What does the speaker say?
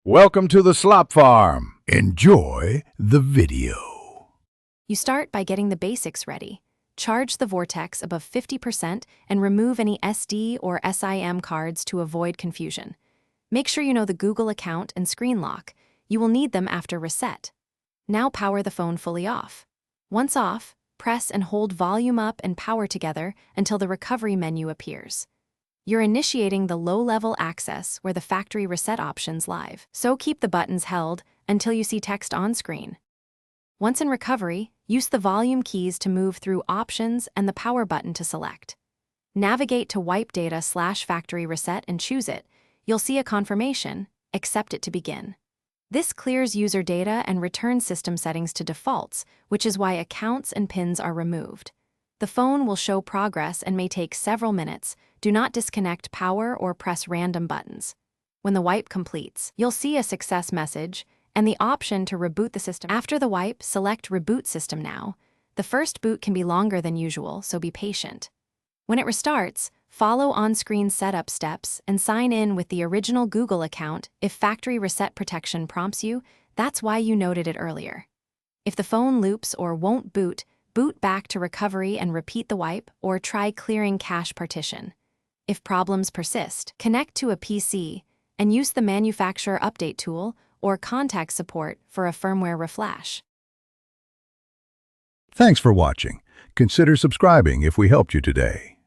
Welcome to the Slop Farm. Enjoy the video. You start by getting the basics ready. Charge the Vortex above 50% and remove any SD or SIM cards to avoid confusion. Make sure you know the Google account and screen lock. You will need them after reset. Now power the phone fully off. Once off, press and hold volume up and power together until the recovery menu appears. You're initiating the low-level access where the factory reset options live, so keep the buttons held until you see text on screen. Once in recovery, use the volume keys to move through options and the power button to select. Navigate to wipe data/factory reset and choose it. You'll see a confirmation, accept it to begin. This clears user data and returns system settings to defaults, which is why accounts and pins are removed. The phone will show progress and may take several minutes. Do not disconnect power or press random buttons. When the wipe completes, you'll see a success message and the option to reboot the system. After the wipe, select Reboot System Now. The first boot can be longer than usual, so be patient. When it restarts, follow on-screen setup steps and sign in with the original Google account. If factory reset protection prompts you, that's why you noted it earlier. If the phone loops or won't boot, boot back to recovery and repeat the wipe, or try clearing cache partition. If problems persist, connect to a PC and use the manufacturer update tool or contact support for a firmware reflash. Thanks for watching. Consider subscribing if we helped you today.